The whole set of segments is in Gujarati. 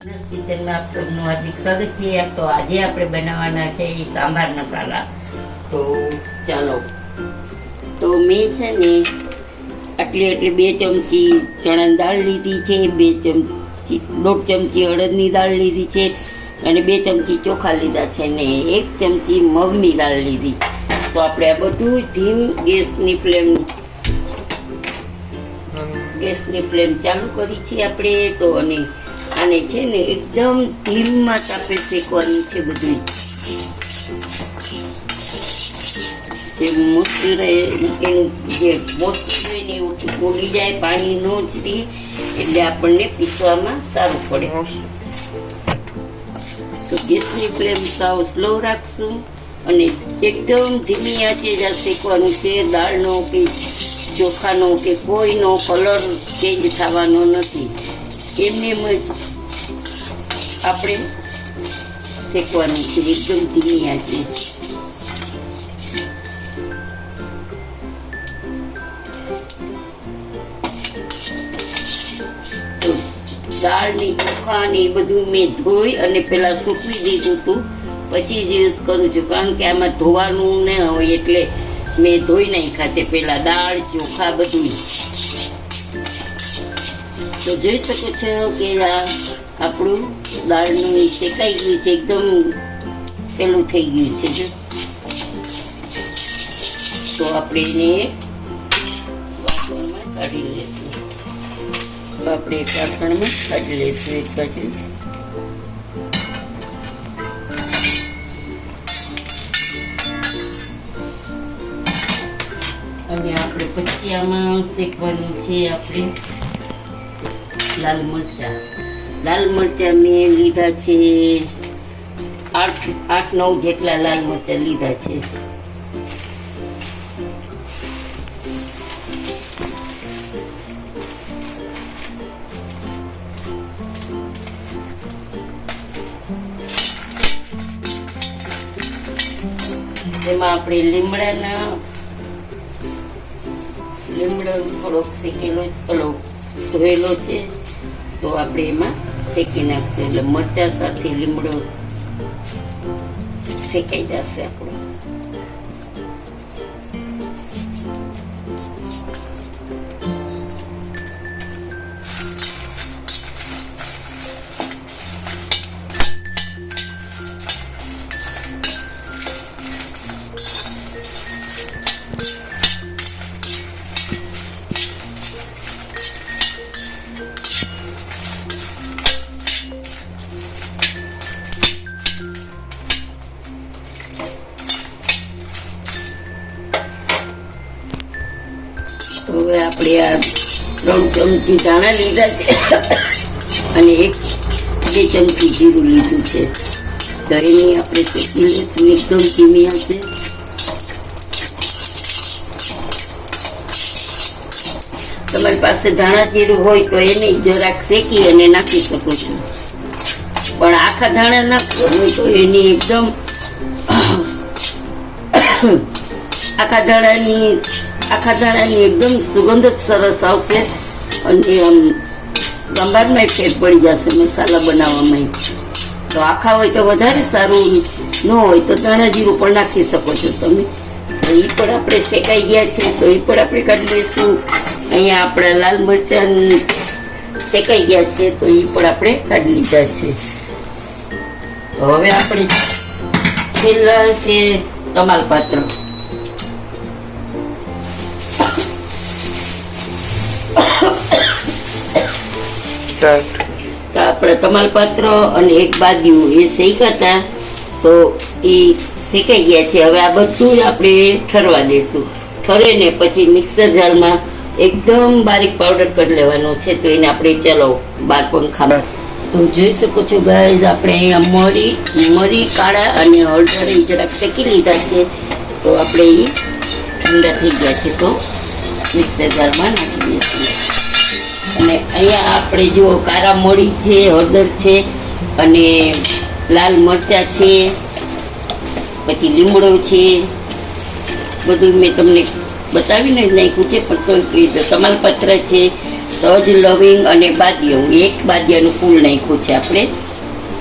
કિચનમાં આપ સૌનું હાર્દિક સ્વાગત છે. તો આજે આપણે બનાવવાના છે એ સાંભાર મસાલા. તો ચાલો, તો મેં છે ને આટલી 2 ચમચી ચણાની દાળ લીધી છે, 2 ચમચી 1.5 ચમચી અડદની દાળ લીધી છે અને 2 ચમચી ચોખા લીધા છે ને 1 ચમચી મગની દાળ લીધી. તો આપણે આ બધું ગેસની ફ્લેમ ચાલુ કરી છે આપણે. તો અને આને છે ને એકદમ ધીમા તાપે શેકવાનું છે બધું. જે મોસ્ટ એનું જે મોસ્ટ હોય ને એવું ઓગળી જાય, પાણી ન જ રહે, એટલે આપણને પીસવામાં સારું પડે. તો ગેસની ફ્લેમ સાવ સ્લો રાખશું અને એકદમ ધીમી આંચે જ શેકવાનું છે. દાળનો કે ચોખાનો કે કોઈનો કલર ચેન્જ થવાનો નથી, એમને જ આપણે શેકવાનું છે એકદમ ધીમી આંચે. તો દાળ ને ચોખા ને એ બધું મેં ધોઈ અને પેલા સૂકવી દીધું હતું, પછી જ યુઝ કરું છું, કારણ કે આમાં ધોવાનું ન હોય એટલે મેં ધોઈ નાખ્યા છે પેલા દાળ ચોખા બધું. તો જોઈ શકો છો કે આ આપણું દાળનું શેકાઈ ગયું છે, એકદમ પેલું થઈ ગયું છે. જો તો આપણે એને વાસણમાં કાઢી લઈશું. તો આપણે એક વાસણમાં કાઢી લઈશું એક બાજુ. અને આપણે પછી આમાં શેકવાનું છે આપણે લાલ મરચા. લાલ મરચા મેં લીધા છે 8-9 જેટલા લાલ મરચા લીધા છે. એમાં આપણે લીમડો થોડોક શેકેલો ધોયેલો છે, તો આપણે એમાં શેકી નાખશું એટલે મરચા સાથે લીમડો શેકાઈ જશે આપણો. હવે આપણે આ 3 ચમચી ધાણા લીધા છે અને 1-2 ચમચી જીરું લીધું છે. તો એની આપણે શેકી લઈશું એકદમ ધીમી આંચે. તમારી પાસે ધાણા જીરું હોય તો એને જરાક શેકી અને નાખી શકો છો, પણ આખા ધાણા નાખવો હોય તો એની એકદમ આખા ધાણાની એકદમ સુગંધ જ સરસ આવશે અને આમ સંભારમાં ફેર પડી જશે મસાલા બનાવવામાં. તો આખા હોય તો વધારે સારું, ન હોય તો ધાણા જીરું પણ નાખી શકો છો તમે. તો એ પણ આપણે શેકાઈ ગયા છે, તો એ પણ આપણે કાઢી લઈશું. અહીંયા આપણા લાલ મરચાં શેકાઈ ગયા છે, તો એ પણ આપણે કાઢી લીધા છે. તો હવે આપણે છેલ્લા છે તમાલપત્ર. તો આપણે તમાલપત્ર અને એક બાજુ એ શેકાતા, તો એ શેકાઈ ગયા છે. હવે આ બધું જ આપણે ઠરવા દઈશું. ઠરે ને પછી મિક્સર જારમાં એકદમ બારીક પાવડર કરી લેવાનો છે. તો એને આપણે ચાલો બાર પંખામાં. તો જોઈ શકો છો ગાઈઝ, આપણે અહીંયા મરી કાળા અને હળદર જરાક શેકી લીધા છે. તો આપણે એ ઠંડા થઈ ગયા છે, તો મિક્સર જારમાં નાખી દઈશું. અને અહીંયા આપણે જુઓ કાળા મરી છે, હળદર છે અને લાલ મરચાં છે, પછી લીમડો છે, બધું મેં તમને બતાવીને જ નાખ્યું છે, પણ તો તમાલપત્ર છે, તજ, લવિંગ અને બાદિયા. હું 1 બાદિયાનું ફૂલ નાખ્યું છે આપણે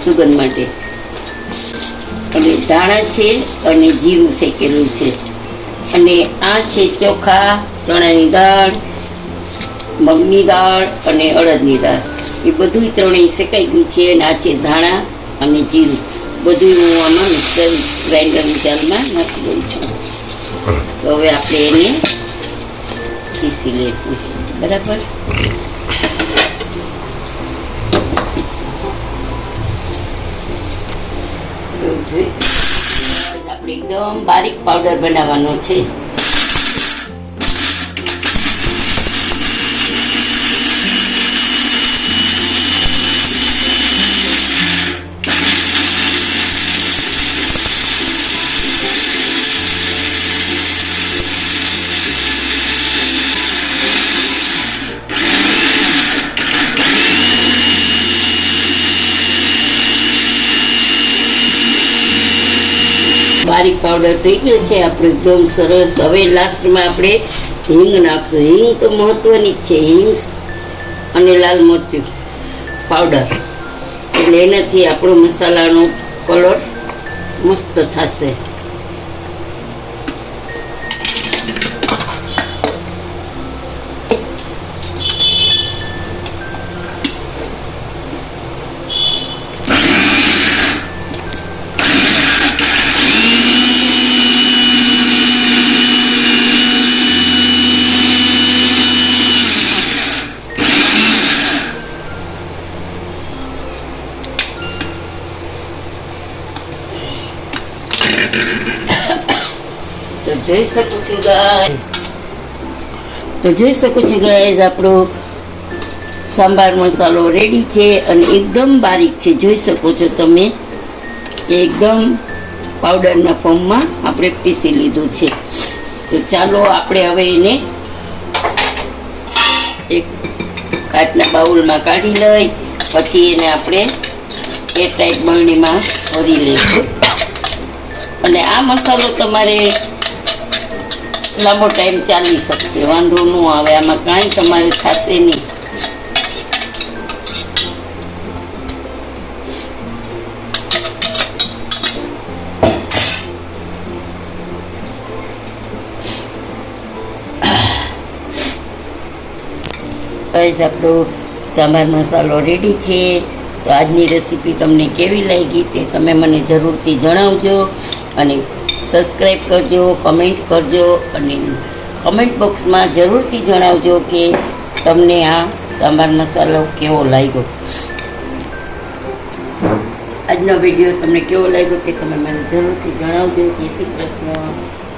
સુગંધ માટે. અને ધાણા છે અને જીરું શેકેલું છે. અને આ છે ચોખા, ચણાની દાળ, મગની દાળ અને અડદની દાળ. એ બધું ત્રણેય શેકાઈ ગયું છે. અને આ છે ધાણા અને જીરું. બધું હું આમાં મિક્સર ગ્રાઇન્ડરની જારમાં નાખી દઉં છું. તો હવે આપણે એને પીસી લઈશું. બરાબર. આપણે એકદમ બારીક પાવડર બનાવવાનો છે. બારીક પાવડર થઈ ગયો છે આપણે એકદમ સરસ. હવે લાસ્ટમાં આપણે હિંગ નાખશું. હિંગ તો મહત્વની જ છે. હિંગ અને લાલ મરચું પાવડર, એટલે એનાથી આપણો મસાલાનો કલર મસ્ત થશે. તો જોઈ શકો છો ગાઈઝ, આપણો સાંભાર મસાલો રેડી છે અને એકદમ બારીક છે. જોઈ શકો છો તમે કે એકદમ પાવડરના ફોર્મમાં આપણે પીસી લીધું છે. તો ચાલો આપણે હવે એને એક કાચના બાઉલમાં કાઢી લઈ, પછી એને આપણે એક ટાઈટ બરણીમાં ભરી લઈશું. અને આ મસાલો તમારે લાંબો ટાઈમ ચાલી શકશે, વાંધો ન આવે. આમાં કાંઈ તમારે થશે નહીં. આપણો સાંભાર મસાલો રેડી છે. તો આજની રેસીપી તમને કેવી લાગી તે તમે મને જરૂરથી જણાવજો. અને સબસ્ક્રાઈબ કરજો, કમેન્ટ કરજો અને કમેન્ટ બોક્સમાં જરૂરથી જણાવજો કે તમને આ સાંભાર મસાલો કેવો લાગ્યો. આજનો વિડીયો તમને કેવો લાગ્યો તે તમે મને જરૂરથી જણાવજો. જય શ્રી કૃષ્ણ.